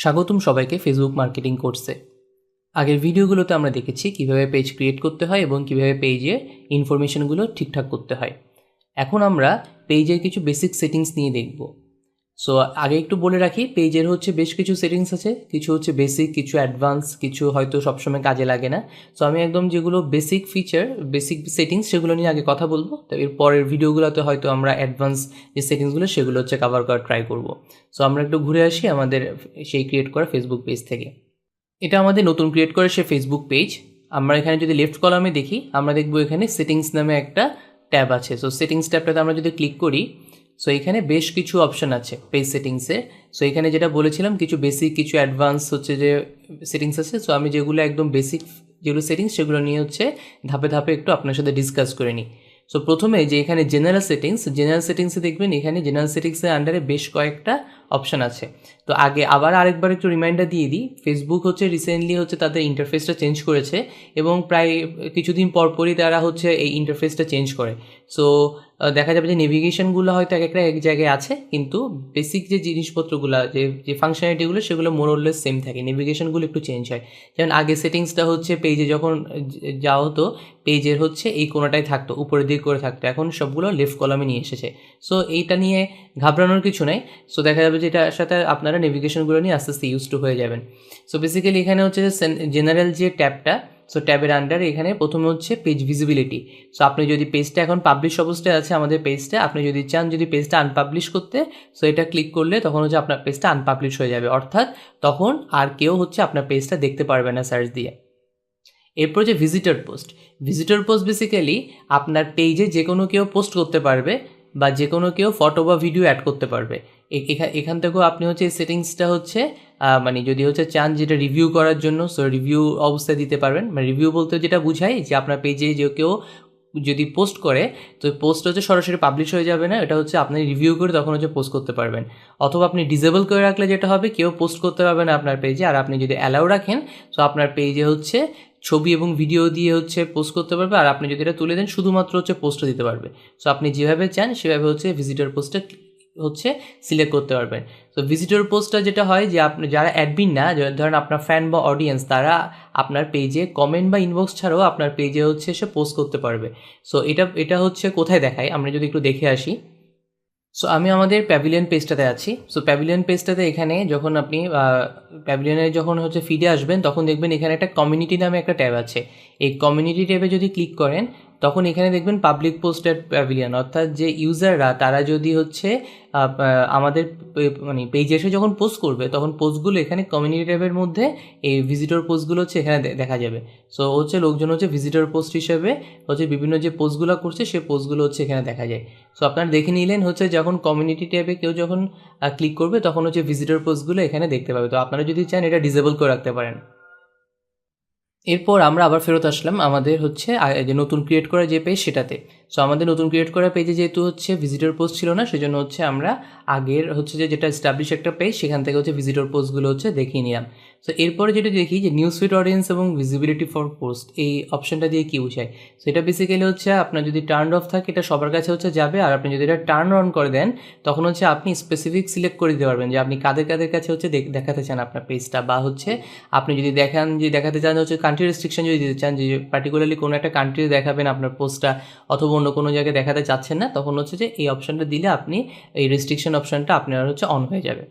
স্বাগতম সবাইকে Facebook marketing কোর্সে। আগের ভিডিওগুলোতে আমরা দেখেছি কিভাবে পেজ ক্রিয়েট করতে হয় এবং কিভাবে পেজে ইনফরমেশনগুলো ঠিকঠাক করতে হয়। এখন আমরা পেজের কিছু বেসিক সেটিংস নিয়ে দেখব। সো আগে একটু বলে রাখি, পেজের হচ্ছে বেশ কিছু সেটিংস আছে, কিছু হচ্ছে বেসিক, কিছু অ্যাডভান্স, কিছু হয়তো সবসময় কাজে লাগে না। সো আমি একদম যেগুলো বেসিক ফিচার, বেসিক সেটিংস সেগুলো নিয়ে আগে কথা বলবো, তো এর পরের ভিডিওগুলোতে হয়তো আমরা অ্যাডভান্স যে সেটিংসগুলো সেগুলো হচ্ছে কভার করার ট্রাই করব। সো আমরা একটু ঘুরে আসি আমাদের সেই ক্রিয়েট করা ফেসবুক পেজ থেকে। এটা আমাদের নতুন ক্রিয়েট করা সে ফেসবুক পেজ। আমরা এখানে যদি লেফট কলামে দেখি, আমরা দেখব এখানে সেটিংস নামে একটা ট্যাব আছে। সো সেটিংস ট্যাবটাতে আমরা যদি ক্লিক করি, সো এখানে বেশ কিছু অপশান আছে পেজ সেটিংসে। সো এখানে যেটা বলেছিলাম কিছু বেসিক, কিছু অ্যাডভান্স হচ্ছে যে সেটিংস আছে। সো আমি যেগুলো একদম বেসিক যেগুলো সেটিংস সেগুলো নিয়ে হচ্ছে ধাপে ধাপে একটু আপনার সাথে ডিসকাস করে নিই। সো প্রথমে যে এখানে জেনারেল সেটিংসে দেখবেন এখানে জেনারেল সেটিংসের আন্ডারে বেশ কয়েকটা অপশান আছে। তো আগে আবার আরেকবার একটু রিমাইন্ডার দিয়ে দিই, ফেসবুক হচ্ছে রিসেন্টলি হচ্ছে তাদের ইন্টারফেসটা চেঞ্জ করেছে এবং প্রায় কিছুদিন পরপরই তারা হচ্ছে এই ইন্টারফেসটা চেঞ্জ করে। সো দেখা যাবে যে নেভিগেশনগুলো হয়তো এক জায়গায় আছে, কিন্তু বেসিক যে জিনিসপত্রগুলো, যে ফাংশনালিটিগুলো সেগুলো মোরলেস সেম থাকে, নেভিগেশনগুলো একটু চেঞ্জ হয়। যেমন আগে সেটিংসটা হচ্ছে পেজে যখন যাওয়া হতো, পেজের হচ্ছে এই কোণাটায় থাকতো, উপরের দিক করে থাকতো, এখন সবগুলো লেফট কলামে নিয়ে এসেছে। সো এইটা নিয়ে ঘাবড়ানোর কিছু নাই। সো দেখা যাবে যে এটার সাথে আপনারা নেভিগেশনগুলো নিয়ে আস্তে আস্তে ইউজ টু হয়ে যাবেন। সো বেসিক্যালি এখানে হচ্ছে জেনারেল যে ট্যাবটা, সো ট্যাবের আন্ডারে এখানে প্রথমে হচ্ছে পেজ ভিজিবিলিটি। সো আপনি যদি পেজটা এখন পাবলিশ অবস্থায় আছে আমাদের পেজটা, আপনি যদি চান যদি পেজটা আনপাবলিশ করতে, সো এটা ক্লিক করলে তখন হচ্ছে আপনার পেজটা আনপাবলিশ হয়ে যাবে, অর্থাৎ তখন আর কেউ হচ্ছে আপনার পেজটা দেখতে পারবে না সার্চ দিয়ে। এরপর যে ভিজিটর পোস্ট বেসিক্যালি আপনার পেজে যে কোনো কেউ পোস্ট করতে পারবে বা যে কোনো কেউ ফটো বা ভিডিও অ্যাড করতে পারবে। এখান থেকেও আপনি হচ্ছে এই সেটিংসটা হচ্ছে মানে যদি হচ্ছে চান যেটা রিভিউ করার জন্য, সো রিভিউ অবস্থায় দিতে পারবেন। মানে রিভিউ বলতে যেটা বুঝাই যে আপনার পেজে যে কেউ যদি পোস্ট করে, তো পোস্ট হচ্ছে সরাসরি পাবলিশ হয়ে যাবে না, এটা হচ্ছে আপনি রিভিউ করে তখন হচ্ছে পোস্ট করতে পারবেন। অথবা আপনি ডিসেবল করে রাখলে যেটা হবে, কেউ পোস্ট করতে পারবে না আপনার পেজে। আর আপনি যদি অ্যালাউ রাখেন, সো আপনার পেজে হচ্ছে ছবি এবং ভিডিও দিয়ে হচ্ছে পোস্ট করতে পারবে, আর আপনি যদি এটা তুলে দেন শুধুমাত্র হচ্ছে পোস্টও দিতে পারবে। সো আপনি যেভাবে চান সেভাবে হচ্ছে ভিজিটর পোস্টটা হচ্ছে সিলেক্ট করতে পারবেন। তো ভিজিটর পোস্টটা যেটা হয় যে আপনি যারা অ্যাডমিন না, ধরেন আপনার ফ্যান বা অডিয়েন্স, তারা আপনার পেজে কমেন্ট বা ইনবক্স ছাড়াও আপনার পেজে হচ্ছে সে পোস্ট করতে পারবে। সো এটা হচ্ছে কোথায় দেখায় আমরা যদি একটু দেখে আসি। সো আমি আমাদের প্যাভিলিয়ন পেজটাতে আছি। সো প্যাভিলিয়ন পেজটাতে এখানে যখন আপনি প্যাভিলিয়নে যখন হচ্ছে ফিডে আসবেন, তখন দেখবেন এখানে একটা কমিউনিটি নামে একটা ট্যাব আছে। এই কমিউনিটি ট্যাবে যদি ক্লিক করেন, তখন এখানে দেখবেন পাবলিক পোস্টেড প্যাভিলিয়ন, অর্থাৎ যে ইউজাররা তারা যদি হচ্ছে আমাদের মানে পেজে এসে যখন পোস্ট করবে, তখন পোস্টগুলো এখানে কমিউনিটি ট্যাবের মধ্যে এই ভিজিটর পোস্টগুলো হচ্ছে এখানে দেখা যাবে। সো হচ্ছে লোকজন হচ্ছে ভিজিটর পোস্ট হিসেবে হচ্ছে বিভিন্ন যে পোস্টগুলো করছে সেই পোস্টগুলো হচ্ছে এখানে দেখা যায়। সো আপনারা দেখে নিলেন হচ্ছে যখন কমিউনিটি ট্যাবে কেউ যখন ক্লিক করবে, তখন হচ্ছে ভিজিটর পোস্টগুলো এখানে দেখতে পাবে। তো আপনারা যদি চান এটা ডিসেবল করে রাখতে পারেন। এরপর আমরা আবার ফেরত আসলাম আমাদের হচ্ছে যে নতুন ক্রিয়েট করা যে পেজ সেটাতে। সো আমাদের নতুন ক্রিয়েট করা পেজে যেহেতু হচ্ছে ভিজিটর পোস্ট ছিল না, সেজন্য হচ্ছে আমরা আগের হচ্ছে যেটা এস্টাবলিশ একটা পেজ, সেখান থেকে হচ্ছে ভিজিটর পোস্টগুলো হচ্ছে দেখিয়ে নিলাম। সো এরপরে যেটা দেখি যে নিউজ ফিড অডিয়েন্স এবং ভিজিবিলিটি ফর পোস্ট, এই অপশনটা দিয়ে কী বোঝায়। সো এটা বেসিক্যালি হচ্ছে আপনার যদি টার্ন অফ থাকে এটা সবার কাছে হচ্ছে যাবে, আর আপনি যদি এটা টার্ন অন করে দেন, তখন হচ্ছে আপনি স্পেসিফিক সিলেক্ট করে দিতে পারবেন যে আপনি কাদের কাদের কাছে হচ্ছে দেখাতে চান আপনার পেজটা, বা হচ্ছে আপনি যদি দেখাতে চান হচ্ছে কান্ট্রি রেস্ট্রিকশন যদি দিতে চান, যে পার্টিকুলারলি কোনো একটা কান্ট্রি দেখাবেন আপনার পোস্টটা, অথবা অন্য কোনো জায়গায় দেখাতে চাচ্ছেন না, তখন হচ্ছে যে এই অপশানটা দিলে আপনি এই রেস্ট্রিকশন অপশানটা আপনার হচ্ছে অন হয়ে যাবে।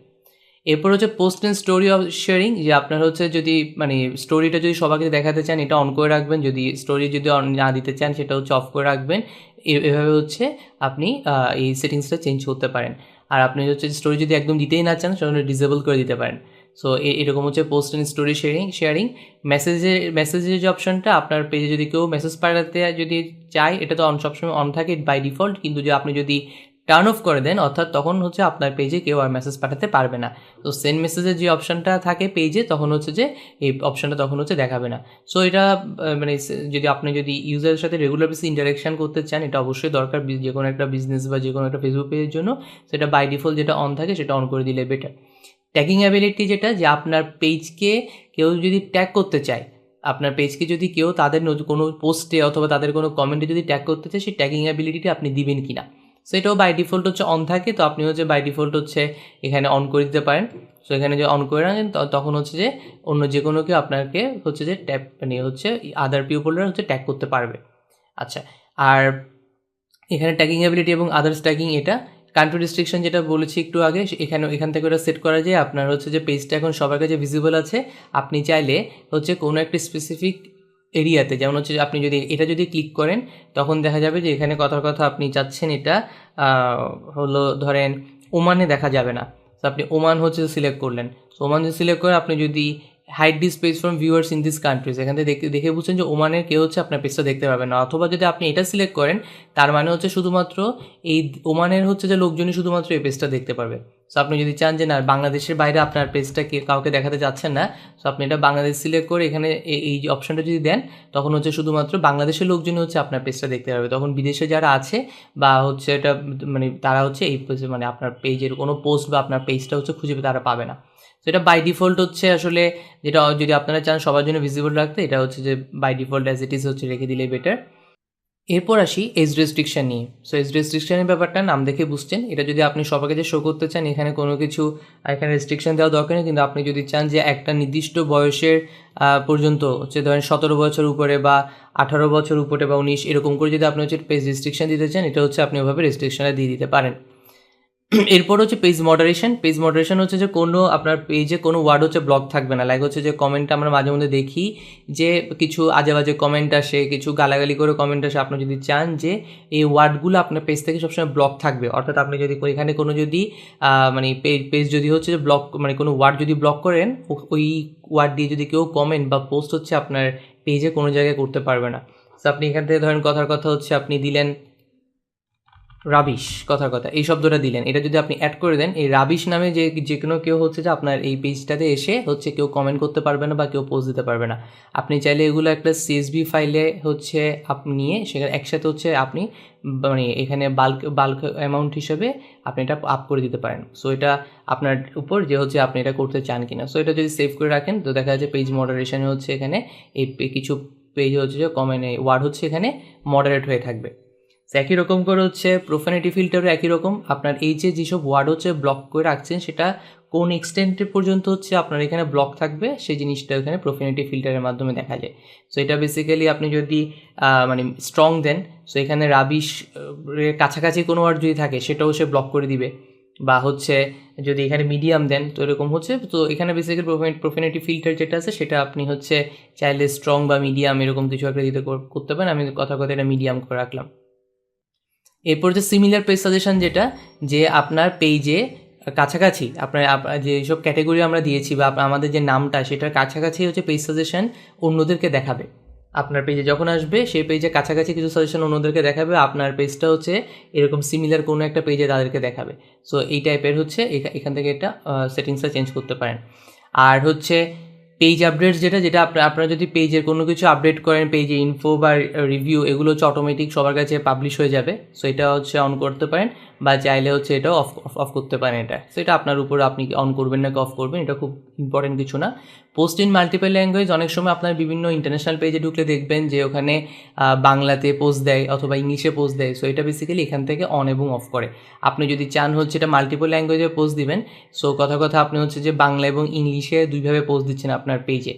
এরপর হচ্ছে post and story of sharing, যে আপনার হচ্ছে যদি মানে স্টোরিটা যদি সবাইকে দেখাতে চান এটা অন করে রাখবেন, যদি স্টোরি যদি অন না দিতে চান সেটা হচ্ছে অফ করে রাখবেন। এভাবে হচ্ছে আপনি এই সেটিংসটা চেঞ্জ করতে পারেন। আর আপনি হচ্ছে স্টোরি যদি একদম দিতেই না চান সেটা ডিসেবল করে দিতে পারেন। সো এরকম হচ্ছে পোস্ট অ্যান্ড স্টোরি শেয়ারিং। মেসেজের যে অপশনটা, আপনার পেজে যদি কেউ মেসেজ পাঠাতে যদি চায়, এটা তো সবসময় অন থাকে বাই ডিফল্ট, কিন্তু যে আপনি যদি টার্ন অফ করে দেন, অর্থাৎ তখন হচ্ছে আপনার পেজে কেউ আর মেসেজ পাঠাতে পারবে না। তো সেন্ড মেসেজের যে অপশানটা থাকে পেজে, তখন হচ্ছে যে এই অপশানটা তখন হচ্ছে দেখাবে না। সো এটা মানে যদি ইউজারের সাথে রেগুলার বেসিস ইন্টারাকশান করতে চান, এটা অবশ্যই দরকার যে কোনো একটা বিজনেস বা যে কোনো একটা ফেসবুক পেজের জন্য। সেটা বাই ডিফল্ট যেটা অন থাকে সেটা অন করে দিলে বেটার। ট্যাগিং অ্যাবিলিটি, যেটা যে আপনার পেজকে কেউ যদি ট্যাগ করতে চায়, আপনার পেজকে যদি কেউ তাদের কোনো পোস্টে অথবা তাদের কোনো কমেন্টে যদি ট্যাগ করতে চায়, সেই ট্যাগিং অ্যাবিলিটিটা আপনি দিবেন কি না, সেটাও বাই ডিফল্ট হচ্ছে অন থাকে। তো আপনি হচ্ছে বাই ডিফল্ট হচ্ছে এখানে অন করে দিতে পারেন। সো এখানে যে অন করে রাখেন তখন হচ্ছে যে অন্য যে কোনো কেউ আপনাকে হচ্ছে যে ট্যাগ মানে হচ্ছে আদার পিপলরা হচ্ছে ট্যাগ করতে পারবে। আচ্ছা, আর এখানে ট্যাগিং অ্যাবিলিটি এবং আদার্স ট্যাগিং, এটা কান্ট্রি রেস্ট্রিকশন যেটা বলেছি একটু আগে, এখান থেকে ওটা সেট করা যায় আপনার হচ্ছে যে পেজটা এখন সবার কাছে ভিজিবল আছে। আপনি চাইলে হচ্ছে কোনো একটা স্পেসিফিক এরিয়াতে, যেমন হচ্ছে আপনি যদি এটা যদি ক্লিক করেন তখন দেখা যাবে যে এখানে কথার কথা আপনি চাচ্ছেন এটা হলো ধরেন ওমানে দেখা যাবে না, তো আপনি ওমান হচ্ছে সিলেক্ট করলেন। তো ওমান যদি সিলেক্ট করে আপনি যদি hide this page from viewers in this countries, এখান থেকে দেখে বুঝছেন যে ওমানের কেউ হচ্ছে আপনার পেজটা দেখতে পারবে না। অথবা যদি আপনি এটা সিলেক্ট করেন তার মানে হচ্ছে শুধুমাত্র এই ওমানের হচ্ছে যে লোকজনই শুধুমাত্র এই পেজটা দেখতে পারবে। সো আপনি যদি চান যে না বাংলাদেশের বাইরে আপনার পেজটা কাউকে দেখাতে যাচ্ছেন না, সো আপনি এটা বাংলাদেশ সিলেক্ট করে এখানে এই যে অপশনটা যদি দেন তখন হচ্ছে শুধুমাত্র বাংলাদেশের লোকজনই হচ্ছে আপনার পেজটা দেখতে পারবে। তখন বিদেশে যারা আছে বা হচ্ছে এটা মানে তারা হচ্ছে এই মানে আপনার পেজের কোনো পোস্ট বা আপনার পেজটা হচ্ছে খুঁজে তারা পাবে না। তো এটা বাই ডিফল্ট হচ্ছে আসলে, যেটা যদি আপনারা চান সবার জন্য ভিজিবল রাখতে, এটা হচ্ছে যে by default as it is হচ্ছে রেখে দিলে বেটার। এরপর আসি এজ রেস্ট্রিকশন নিয়ে। সো এজ রেস্ট্রিকশনের ব্যাপারটা নাম দেখে বুঝছেন, এটা যদি আপনি সবার কাছে শো করতে চান এখানে কোনো কিছু এখানে রেস্ট্রিকশন দেওয়া দরকার নেই। কিন্তু আপনি যদি চান যে একটা নির্দিষ্ট বয়সের পর্যন্ত হচ্ছে ধরেন 17 বছর উপরে বা 18 বছর উপরে বা 19 এরকম করে যদি আপনি হচ্ছে পেজ রেস্ট্রিকশন দিতে চান, এটা হচ্ছে আপনি ওভাবে রেস্ট্রিকশনটা দিয়ে দিতে পারেন। এরপর হচ্ছে পেজ মডারেশন। পেজ মডারেশন হচ্ছে যে কোনো আপনার পেজে কোনো ওয়ার্ড হচ্ছে ব্লক থাকবে না। লাইক হচ্ছে যে কমেন্ট আমরা মাঝে মধ্যে দেখি যে কিছু আজে বাজে কমেন্ট আসে, কিছু গালাগালি করে কমেন্ট আসে। আপনি যদি চান যে এই ওয়ার্ডগুলো আপনার পেজ থেকে সবসময় ব্লক থাকবে, অর্থাৎ আপনি যদি এখানে কোনো যদি মানে পেজ যদি হচ্ছে যে ব্লক মানে কোনো ওয়ার্ড যদি ব্লক করেন, ওই ওয়ার্ড দিয়ে যদি কেউ কমেন্ট বা পোস্ট হচ্ছে আপনার পেজে কোনো জায়গায় করতে পারবে না। তো আপনি এখান থেকে ধরেন কথার কথা হচ্ছে আপনি দিলেন রাবিশ, কথার কথা এই শব্দটা দিলেন, এটা যদি আপনি অ্যাড করে দেন এই রাবিশ নামে যে কোনো কেউ হচ্ছে যে আপনার এই পেজটাতে এসে হচ্ছে কেউ কমেন্ট করতে পারবে না বা কেউ পোস্ট দিতে পারবে না। আপনি চাইলে এগুলো একটা সিএসভি ফাইলে হচ্ছে আপনি নিয়ে সেখানে একসাথে হচ্ছে আপনি মানে এখানে বাল্ক অ্যামাউন্ট হিসেবে আপনি এটা আপ করে দিতে পারেন। সো এটা আপনার উপর যে হচ্ছে আপনি এটা করতে চান কিনা। সো এটা যদি সেভ করে রাখেন তো দেখা যাচ্ছে পেজ মডারেশনে হচ্ছে এখানে এই কিছু পেজ হচ্ছে যে কমেন্ট ওয়ার্ড হচ্ছে এখানে মডারেট হয়ে থাকবে। একই রকম করে হচ্ছে প্রোফানিটি ফিল্টারও একই রকম, আপনার এই যেসব ওয়ার্ড হচ্ছে ব্লক করে রাখছেন সেটা কোন এক্সটেন্টের পর্যন্ত হচ্ছে আপনার এখানে ব্লক থাকবে সেই জিনিসটা এখানে প্রোফানিটি ফিল্টারের মাধ্যমে দেখা যায়। সো এটা বেসিক্যালি আপনি যদি মানে স্ট্রং দেন, সো এখানে রাবিশ কাছাকাছি কোনো ওয়ার্ড যদি থাকে সেটাও সে ব্লক করে দিবে, বা হচ্ছে যদি এখানে মিডিয়াম দেন তো এরকম হচ্ছে। তো এখানে বেসিক্যালি প্রোফানিটি ফিল্টার যেটা আছে সেটা আপনি হচ্ছে চাইলে স্ট্রং বা মিডিয়াম এরকম কিছু একটা দিতে করতে পারেন। আমি কথা এটা মিডিয়াম করে রাখলাম। এরপর হচ্ছে সিমিলার পেজ সাজেশন, যেটা যে আপনার পেজে কাছাকাছি আপনার যেসব ক্যাটাগরি আমরা দিয়েছি বা আমাদের যে নামটা সেটার কাছাকাছি হচ্ছে পেজ সাজেশন অন্যদেরকে দেখাবে। আপনার পেজে যখন আসবে সেই পেজে কাছাকাছি কিছু সাজেশন অন্যদেরকে দেখাবে, আপনার পেজটা হচ্ছে এরকম সিমিলার কোনো একটা পেজে তাদেরকে দেখাবে। সো এই টাইপের হচ্ছে এখান থেকে এটা সেটিংসটা চেঞ্জ করতে পারেন। আর হচ্ছে পেজ আপডেটস, যেটা আপনারা যদি পেজের কোনো কিছু আপডেট করেন, পেজে ইনফো বা রিভিউ এগুলো হচ্ছে অটোমেটিক সবার কাছে পাবলিশ হয়ে যাবে। সো এটা হচ্ছে অন করতে পারেন বা চাইলে হচ্ছে এটাও অফ করতে পারেন এটা। সো এটা আপনার উপর, আপনি অন করবেন না কি অফ করবেন, এটা খুব ইম্পর্টেন্ট কিছু না। পোস্ট ইন মাল্টিপল ল্যাঙ্গুয়েজ, অনেক সময় আপনার বিভিন্ন ইন্টারন্যাশনাল পেজে ঢুকলে দেখবেন যে ওখানে বাংলাতে পোস্ট দেয় অথবা ইংলিশে পোস্ট দেয়। সো এটা বেসিক্যালি এখান থেকে অন এবং অফ করে। আপনি যদি চান হচ্ছে এটা মাল্টিপল ল্যাঙ্গুয়েজে পোস্ট দিবেন, সো কথা আপনি হচ্ছে যে বাংলা এবং ইংলিশে দুইভাবে পোস্ট দিচ্ছেন আপনার পেজে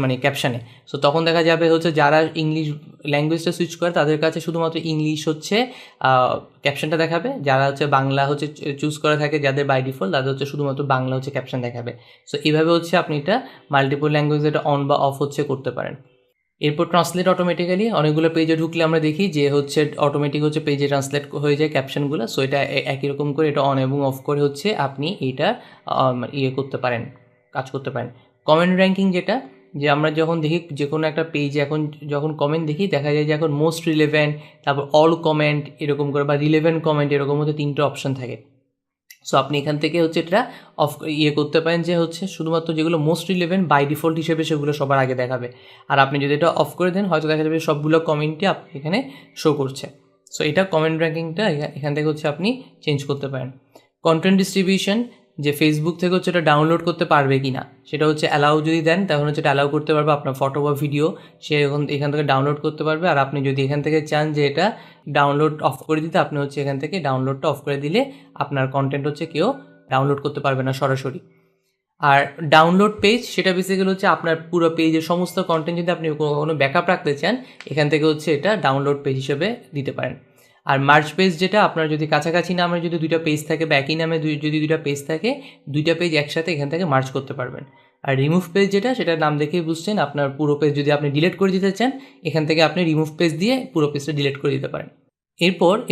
মানে ক্যাপশানে। সো তখন দেখা যাবে হচ্ছে যারা ইংলিশ ল্যাঙ্গুয়েজটা সুইচ করে তাদের কাছে শুধুমাত্র ইংলিশ হচ্ছে ক্যাপশনটা দেখাবে, যারা হচ্ছে বাংলা হচ্ছে চুজ করা থাকে যাদের বাই ডিফল্ট তাদের হচ্ছে শুধুমাত্র বাংলা হচ্ছে ক্যাপশন দেখাবে। সো এইভাবে হচ্ছে আপনি এটা মাল্টিপল ল্যাঙ্গুয়েজ এটা অন বা অফ হচ্ছে করতে পারেন। এরপর ট্রান্সলেট অটোমেটিক্যালি, অনেকগুলো পেজে ঢুকলে আমরা দেখি যে হচ্ছে অটোমেটিক হচ্ছে পেজে ট্রান্সলেট হয়ে যায় ক্যাপশনগুলো। সো এটা একই রকম করে এটা অন এবং অফ করে হচ্ছে আপনি এইটা করতে পারেন, কাজ করতে পারেন। কমেন্ট র্যাঙ্কিং, যেটা যে আমরা যখন দেখি যে কোনো একটা পেজে এখন যখন কমেন্ট দেখি দেখা যায় যে এখন মোস্ট রিলেভেন্ট, তারপর অল কমেন্ট এরকম করে বা রিলেভেন্ট কমেন্ট এরকম হচ্ছে 3টে অপশন থাকে। সো আপনি এখান থেকে হচ্ছে এটা অফ করতে পারেন যে হচ্ছে শুধুমাত্র যেগুলো মোস্ট রিলেভেন্ট বাই ডিফল্ট হিসেবে সেগুলো সবার আগে দেখাবে। আর আপনি যদি এটা অফ করে দেন হয়তো দেখা যাবে সবগুলো কমেন্টই আপনি এখানে শো করছে। সো এটা কমেন্ট র্যাঙ্কিংটা এখান থেকে হচ্ছে আপনি চেঞ্জ করতে পারেন। কন্টেন্ট ডিস্ট্রিবিউশন, যে ফেসবুক থেকে হচ্ছে এটা ডাউনলোড করতে পারবে কি না সেটা হচ্ছে অ্যালাউ যদি দেন তখন হচ্ছে এটা অ্যালাউ করতে পারবে, আপনার ফটো বা ভিডিও সে এখান থেকে ডাউনলোড করতে পারবে। আর আপনি যদি এখান থেকে চান যে এটা ডাউনলোড অফ করে দিতে, আপনি হচ্ছে এখান থেকে ডাউনলোডটা অফ করে দিলে আপনার কন্টেন্ট হচ্ছে কেউ ডাউনলোড করতে পারবে না সরাসরি। আর ডাউনলোড পেজ সেটা বেসিক্যালি হচ্ছে আপনার পুরো পেজের সমস্ত কন্টেন্ট যদি আপনি কোনো ব্যাকআপ রাখতে চান এখান থেকে হচ্ছে এটা ডাউনলোড পেজ হিসেবে দিতে পারেন। আর মার্জ পেজ যেটা আপনার যদি কাছাকাছি নামে যদি দুইটা পেজ থাকে বা একই নামে যদি দুইটা পেজ থাকে দুইটা পেজ একসাথে এখান থেকে মার্জ করতে পারবেন। আর রিমুভ পেজ যেটা সেটার নাম দেখেই বুঝছেন আপনার পুরো পেজ যদি আপনি ডিলিট করে দিতে চান এখান থেকে আপনি রিমুভ পেজ দিয়ে পুরো পেজটা ডিলিট করে দিতে পারেন।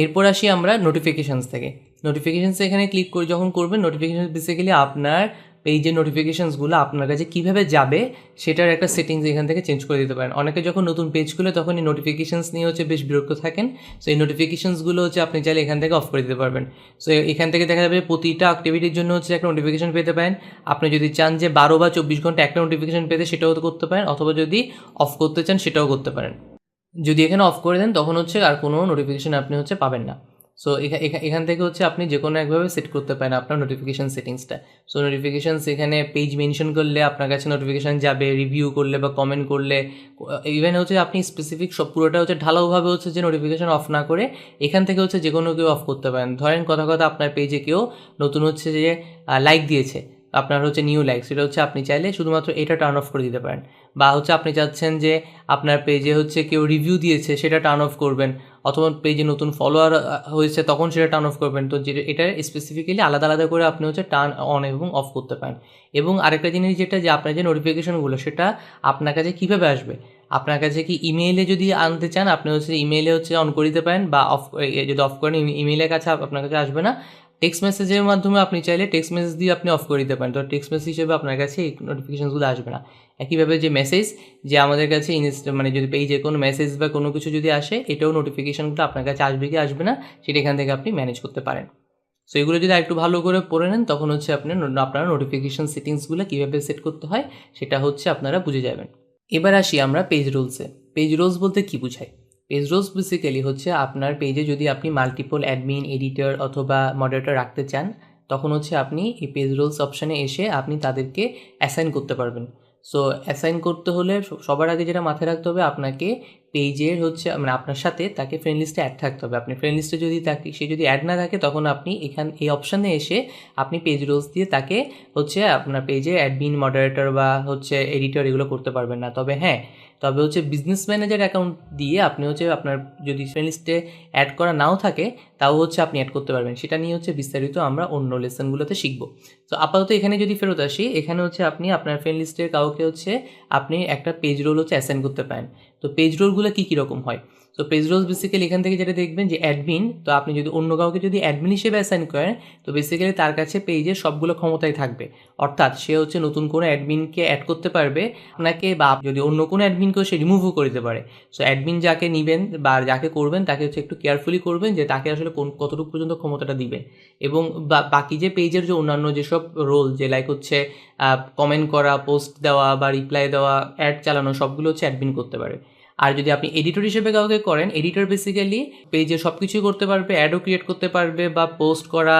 এরপর আসি আমরা নোটিফিকেশানস থেকে। নোটিফিকেশানস এখানে ক্লিক করে যখন করবেন নোটিফিকেশান বেসিক্যালি আপনার পেজের নোটিফিকেশানসগুলো আপনার কাছে কীভাবে যাবে সেটার একটা সেটিংস এখান থেকে চেঞ্জ করে দিতে পারেন। অনেকে যখন নতুন পেজ খুলে তখন এই নোটিফিকেশানস নিয়ে হচ্ছে বেশ বিরক্ত থাকেন। সো এই নোটিফিকেশানসগুলো হচ্ছে আপনি চাইলে এখান থেকে অফ করে দিতে পারবেন। সো এখান থেকে দেখা যাবে প্রতিটা অ্যাক্টিভিটির জন্য হচ্ছে একটা নোটিফিকেশান পেতে পারেন। আপনি যদি চান যে 12 বা 24 ঘন্টা একটা নোটিফিকেশান পেতে সেটাও করতে পারেন, অথবা যদি অফ করতে চান সেটাও করতে পারেন। যদি এখানে অফ করে দেন তখন হচ্ছে আর কোনো নোটিফিকেশান আপনি হচ্ছে পাবেন না। সো এখান থেকে হচ্ছে আপনি যে কোনো একভাবে সেট করতে পারেন আপনার নোটিফিকেশান সেটিংসটা। সো নোটিফিকেশানস এখানে পেজ মেনশন করলে আপনার কাছে নোটিফিকেশান যাবে, রিভিউ করলে বা কমেন্ট করলে, ইভেন হচ্ছে আপনি স্পেসিফিক সব পুরোটা হচ্ছে ঢালাওভাবে হচ্ছে যে নোটিফিকেশান অফ না করে এখান থেকে হচ্ছে যে কোনো কেউ অফ করতে পারেন। ধরেন কথা আপনার পেজে কেউ নতুন হচ্ছে যে লাইক দিয়েছে, আপনার হচ্ছে নিউ লাইক, সেটা হচ্ছে আপনি চাইলে শুধুমাত্র এটা টার্ন অফ করে দিতে পারেন। বা হচ্ছে আপনি চাচ্ছেন যে আপনার পেজে হচ্ছে কেউ রিভিউ দিয়েছে সেটা টার্ন অফ করবেন, অথবা পেজে নতুন ফলোয়ার হয়েছে তখন সেটা টার্ন অফ করবেন। তো যেটা এটা স্পেসিফিক্যালি আলাদা আলাদা করে আপনি হচ্ছে টার্ন অন এবং অফ করতে পারেন। এবং আরেকটা জিনিস যেটা যে আপনার যে নোটিফিকেশনগুলো সেটা আপনার কাছে কীভাবে আসবে, আপনার কাছে কি ইমেইলে যদি আনতে চান আপনি হচ্ছে ইমেইলে হচ্ছে অন করে দিতে পারেন, বা অফ যদি অফ করেন ইমেইলের কাছে আপনার কাছে আসবে না। টেক্সট মেসেজের মাধ্যমে আপনি চাইলে টেক্সট মেসেজ দিয়ে আপনি অফ করে দিতে পারেন, তো টেক্সট মেসেজ হিসেবে আপনার কাছে এই নোটিফিকেশানসগুলো আসবে না। একইভাবে যে মেসেজ যে আমাদের কাছে মানে যদি পেজে কোনো মেসেজ বা কোনো কিছু যদি আসে এটাও নোটিফিকেশানগুলো আপনার কাছে আসবে কি আসবে না সেটা এখান থেকে আপনি ম্যানেজ করতে পারেন। সো এগুলো যদি একটু ভালো করে পড়ে নেন তখন হচ্ছে আপনারা নোটিফিকেশান সেটিংসগুলো কীভাবে সেট করতে হয় সেটা হচ্ছে আপনারা বুঝে যাবেন। এবার আসি আমরা পেজ রুলসে। পেজ রুলস বলতে কী বোঝায়? পেজ রুলস বেসিক্যালি হচ্ছে আপনার পেজে যদি আপনি মাল্টিপল অ্যাডমিন, এডিটর অথবা মডারেটর রাখতে চান তখন হচ্ছে আপনি এই পেজ রুলস অপশানে এসে আপনি তাদেরকে অ্যাসাইন করতে পারবেন। সো অ্যাসাইন করতে হলে সবার আগে যেটা মাথায় রাখতে হবে আপনাকে পেজের হচ্ছে মানে আপনার সাথে তাকে ফ্রেন্ড লিস্টে অ্যাড থাকতে হবে। আপনি ফ্রেন্ড লিস্টে যদি সে যদি অ্যাড না থাকে তখন আপনি এই অপশানে এসে আপনি পেজ রুলস দিয়ে তাকে হচ্ছে আপনার পেজে অ্যাডমিন, মডারেটর বা হচ্ছে এডিটর এগুলো করতে পারবেন না। তবে হচ্ছে বিজনেস ম্যানেজার অ্যাকাউন্ট দিয়ে আপনি হচ্ছে আপনার যদি ফ্রেন্ড লিস্টে অ্যাড করা নাও থাকে তাও হচ্ছে আপনি অ্যাড করতে পারবেন। সেটা নিয়ে হচ্ছে বিস্তারিত আমরা অন্য লেসনগুলোতে শিখব। তো আপাতত এখানে যদি ফেরত আসি, এখানে হচ্ছে আপনি আপনার ফ্রেন্ড লিস্টের কাউকে হচ্ছে আপনি একটা পেজ রোল হচ্ছে অ্যাসাইন করতে পারেন। তো পেজ রোলগুলো কী রকম হয়? তো পেজ রোলস বেসিক্যালি এখান থেকে যেটা দেখবেন যে অ্যাডমিন, তো আপনি যদি অন্য কাউকে যদি অ্যাডমিন হিসেবে অ্যাসাইন করেন তো বেসিক্যালি তার কাছে পেজের সবগুলো ক্ষমতাই থাকবে। অর্থাৎ সে হচ্ছে নতুন কোনো অ্যাডমিনকে অ্যাড করতে পারবে আপনাকে, বা যদি অন্য কোনো অ্যাডমিনকেও সে রিমুভও করে দিতে পারে। সো অ্যাডমিন যাকে নেবেন বা যাকে করবেন তাকে হচ্ছে একটু কেয়ারফুলি করবেন যে তাকে আসলে কতটুকু পর্যন্ত ক্ষমতাটা দিবেন। এবং বাকি যে পেজের যে অন্যান্য যেসব রোল যে লাইক হচ্ছে কমেন্ট করা, পোস্ট দেওয়া বা রিপ্লাই দেওয়া, অ্যাড চালানো, সবগুলো হচ্ছে অ্যাডমিন করতে পারে। আর যদি আপনি এডিটর হিসেবে কাউকে করেন, এডিটর বেসিক্যালি পেজে সব কিছুই করতে পারবে, অ্যাডও ক্রিয়েট করতে পারবে বা পোস্ট করা,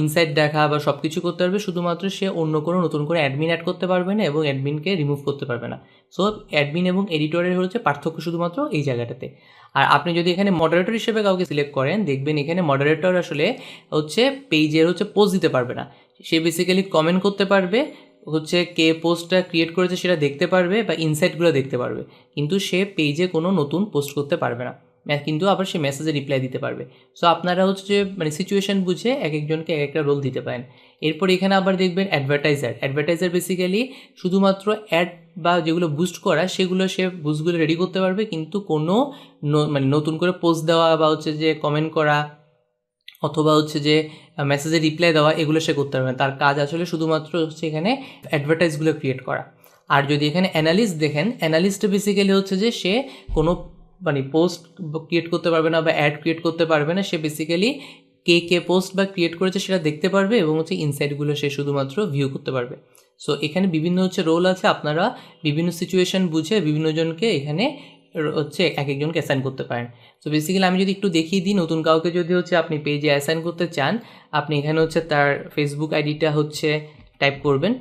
ইনসাইট দেখা বা সব কিছু করতে পারবে, শুধুমাত্র সে অন্য কোনো নতুন করে অ্যাডমিন অ্যাড করতে পারবে না এবং অ্যাডমিনকে রিমুভ করতে পারবে না। সো অ্যাডমিন এবং এডিটরের হচ্ছে পার্থক্য শুধুমাত্র এই জায়গাটাতে। আর আপনি যদি এখানে মডারেটর হিসেবে কাউকে সিলেক্ট করেন দেখবেন এখানে মডারেটর আসলে হচ্ছে পেজের হচ্ছে পোস্ট দিতে পারবে না, সে বেসিক্যালি কমেন্ট করতে পারবে, হচ্ছে কে পোস্টটা ক্রিয়েট করেছে সেটা দেখতে পারবে বা ইনসাইটগুলো দেখতে পারবে, কিন্তু সে পেজে কোনো নতুন পোস্ট করতে পারবে না, কিন্তু আবার সে মেসেজে রিপ্লাই দিতে পারবে। সো আপনারা হচ্ছে মানে সিচুয়েশন বুঝে এক একজনকে এক একটা রোল দিতে পারেন। এরপর এখানে আবার দেখবেন অ্যাডভার্টাইজার বেসিক্যালি শুধুমাত্র অ্যাড বা যেগুলো বুস্ট করা সেগুলো সে বুস্টগুলো রেডি করতে পারবে, কিন্তু কোনো মানে নতুন করে পোস্ট দেওয়া বা হচ্ছে যে কমেন্ট করা অথবা হচ্ছে যে মেসেজে রিপ্লাই দেওয়া এগুলো সে করতে পারবে না। তার কাজ আসলে শুধুমাত্র হচ্ছে এখানে অ্যাডভার্টাইজগুলো ক্রিয়েট করা। আর যদি এখানে অ্যানালিস্ট দেখেন, অ্যানালিস্ট বেসিক্যালি হচ্ছে যে সে কোনো মানে পোস্ট ক্রিয়েট করতে পারবে না বা অ্যাড ক্রিয়েট করতে পারবে না, সে বেসিক্যালি কে পোস্ট বা ক্রিয়েট করেছে সেটা দেখতে পারবে এবং হচ্ছে ইনসাইটগুলো সে শুধুমাত্র ভিউ করতে পারবে। সো এখানে বিভিন্ন হচ্ছে রোল আছে, আপনারা বিভিন্ন সিচুয়েশন বুঝে বিভিন্ন জনকে এখানে হচ্ছে এক একজনকে অ্যাসাইন করতে পারেন। সো বেসিক্যালি আমি যদি একটু দেখিয়ে দিই, নতুন কাউকে যদি হচ্ছে আপনি পেজে অ্যাসাইন করতে চান, আপনি এখানে হচ্ছে তার ফেসবুক আইডিটা হচ্ছে টাইপ করবেন।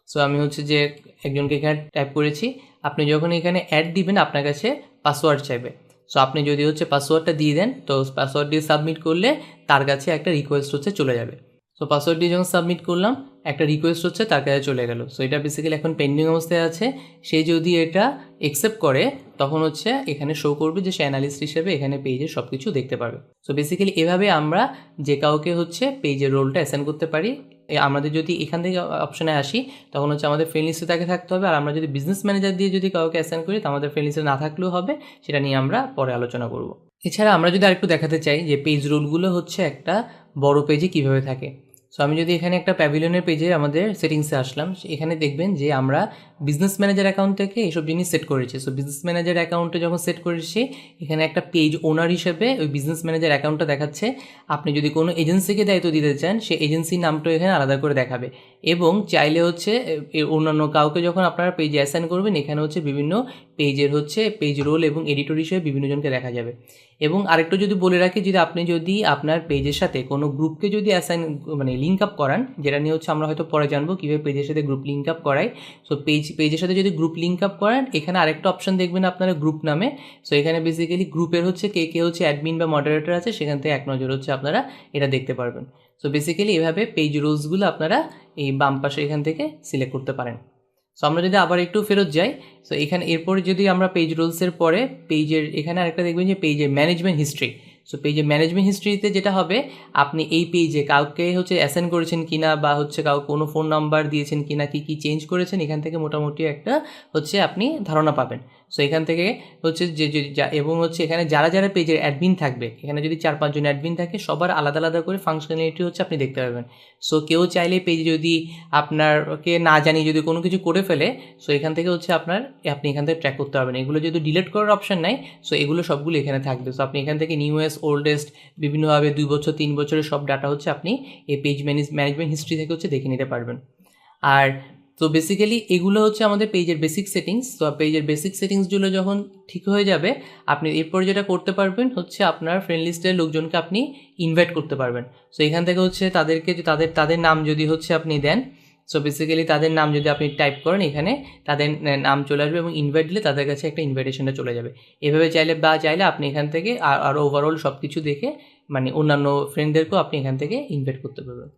সো আমি হচ্ছে যে একজনকে এখানে টাইপ করেছি। আপনি যখন এখানে অ্যাড দিবেন আপনার কাছে পাসওয়ার্ড চাইবে। সো আপনি যদি হচ্ছে পাসওয়ার্ডটা দিয়ে দেন তো পাসওয়ার্ড দিয়ে সাবমিট করলে তার কাছে একটা রিকোয়েস্ট হচ্ছে চলে যাবে। সো পাসওয়ার্ড দিয়ে যখন সাবমিট করলাম একটা রিকোয়েস্ট হচ্ছে তার কাছে চলে গেল। সো এটা বেসিক্যালি এখন পেন্ডিং অবস্থায় আছে। সে যদি এটা অ্যাকসেপ্ট করে তখন হচ্ছে এখানে শো করবে যে সে অ্যানালিস্ট হিসেবে এখানে পেজের সব কিছু দেখতে পারবে। সো বেসিক্যালি এভাবে আমরা যে কাউকে হচ্ছে পেজের রোলটা অ্যাসাইন করতে পারি। আমাদের যদি এখান থেকে অপশনে আসি তখন হচ্ছে আমাদের ফ্রেন্ড লিস্টে তাকে থাকতে হবে, আর আমরা যদি বিজনেস ম্যানেজার দিয়ে যদি কাউকে অ্যাসাইন করি তো আমাদের ফ্রেন্ড লিস্টে না থাকলেও হবে, সেটা নিয়ে আমরা পরে আলোচনা করব। এছাড়া আমরা যদি আরেকটু দেখাতে চাই যে পেজ রোলগুলো হচ্ছে একটা বড় পেজে কীভাবে থাকে। সো আমি যদি এখানে একটা প্যাভিলিয়নের পেজে আমাদের সেটিংসে আসলাম, এখানে দেখবেন যে আমরা বিজনেস ম্যানেজার অ্যাকাউন্ট থেকে এইসব জিনিস সেট করেছি। সো বিজনেস ম্যানেজার অ্যাকাউন্টে যখন সেট করেছি এখানে একটা পেজ ওনার হিসেবে ওই বিজনেস ম্যানেজার অ্যাকাউন্টটা দেখাচ্ছে। আপনি যদি কোনো এজেন্সিকে দায়িত্ব দিতে চান সে এজেন্সির নামটা এখানে আলাদা করে দেখাবে, এবং চাইলে হচ্ছে অন্যান্য কাউকে যখন আপনারা পেজে অ্যাসাইন করবেন এখানে হচ্ছে বিভিন্ন পেজের হচ্ছে পেজ রোল এবং এডিটর হিসেবে বিভিন্ন জনকে দেখা যাবে। এবং আরেকটু যদি বলে রাখি, আপনি যদি আপনার পেজের সাথে কোনো গ্রুপকে যদি অ্যাসাইন মানে লিঙ্ক আপ করান, যেটা নিয়ে হচ্ছে আমরা হয়তো পরে জানবো কীভাবে পেজের সাথে গ্রুপ লিঙ্ক আপ করাই। সো পেজের সাথে যদি গ্রুপ লিঙ্ক আপ করেন এখানে আরেকটা অপশন দেখবেন আপনারা গ্রুপ নামে। সো এখানে বেসিক্যালি গ্রুপের হচ্ছে কে হচ্ছে অ্যাডমিন বা মডারেটর আছে সেখান থেকে এক নজর হচ্ছে আপনারা এটা দেখতে পারবেন। সো বেসিক্যালি এভাবে পেজ রোলসগুলো আপনারা এই বাম পাশে এখান থেকে সিলেক্ট করতে পারেন। সো আমরা যদি আবার একটু ফেরত যাই, সো এখানে এরপরে যদি আমরা পেজ রোলসের পরে পেজের এখানে আরেকটা দেখবেন যে পেজের ম্যানেজমেন্ট হিস্ট্রি। সো পেজের ম্যানেজমেন্ট হিস্ট্রিতে যেটা হবে, আপনি এই পেজে কাউকে হচ্ছে অ্যাসাইন করেছেন কিনা বা হচ্ছে কাউকে কোনো ফোন নাম্বার দিয়েছেন কিনা, কী চেঞ্জ করেছেন, এখান থেকে মোটামুটি একটা হচ্ছে আপনি ধারণা পাবেন। সো এখান থেকে হচ্ছে এবং হচ্ছে এখানে যারা যারা পেজের অ্যাডমিন থাকবে, এখানে যদি 4-5 জন অ্যাডমিন থাকে সবার আলাদা আলাদা করে ফাংশনালিটি হচ্ছে আপনি দেখতে পাবেন। সো কেউ চাইলে পেজে যদি আপনারকে না জানিয়ে যদি কোনো কিছু করে ফেলে, সো এখান থেকে হচ্ছে আপনি এখান থেকে ট্র্যাক করতে পারবেন। এগুলো যদি ডিলিট করার অপশন নাই, সো এগুলো সবগুলো এখানে থাকবে। সো আপনি এখান থেকে নিউয়েস্ট, ওল্ডেস্ট, বিভিন্নভাবে 2 বছর 3 বছরের সব ডাটা হচ্ছে আপনি এই পেজ ম্যানেজমেন্ট হিস্ট্রি থেকে হচ্ছে দেখে নিতে পারবেন। আর তো বেসিক্যালি এগুলো হচ্ছে আমাদের পেজের বেসিক সেটিংস। তো পেজের বেসিক সেটিংসগুলো যখন ঠিক হয়ে যাবে, আপনি এরপরে যেটা করতে পারবেন হচ্ছে আপনার ফ্রেন্ড লিস্টের লোকজনকে আপনি ইনভাইট করতে পারবেন। সো এখান থেকে হচ্ছে তাদেরকে তাদের নাম যদি হচ্ছে আপনি দেন, সো বেসিক্যালি তাদের নাম যদি আপনি টাইপ করেন এখানে তাদের নাম চলে আসবে এবং ইনভাইট দিলে তাদের কাছে একটা ইনভাইটেশনটা চলে যাবে। এভাবে চাইলে আপনি এখান থেকে আর ওভারঅল সব কিছু দেখে মানে অন্যান্য ফ্রেন্ডদেরকেও আপনি এখান থেকে ইনভাইট করতে পারবেন।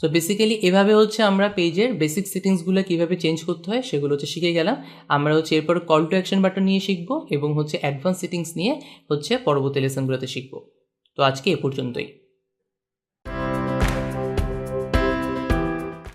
সো বেসিক্যালি এভাবে হচ্ছে আমরা পেজের বেসিক সেটিংসগুলো কীভাবে চেঞ্জ করতে হয় সেগুলো হচ্ছে শিখে গেলাম। আমরা হচ্ছে এরপর কল টু অ্যাকশন বাটন নিয়ে শিখবো এবং হচ্ছে অ্যাডভান্স সেটিংস নিয়ে হচ্ছে পরবর্তী লেসনগুলোতে শিখবো। তো আজকে এ পর্যন্তই।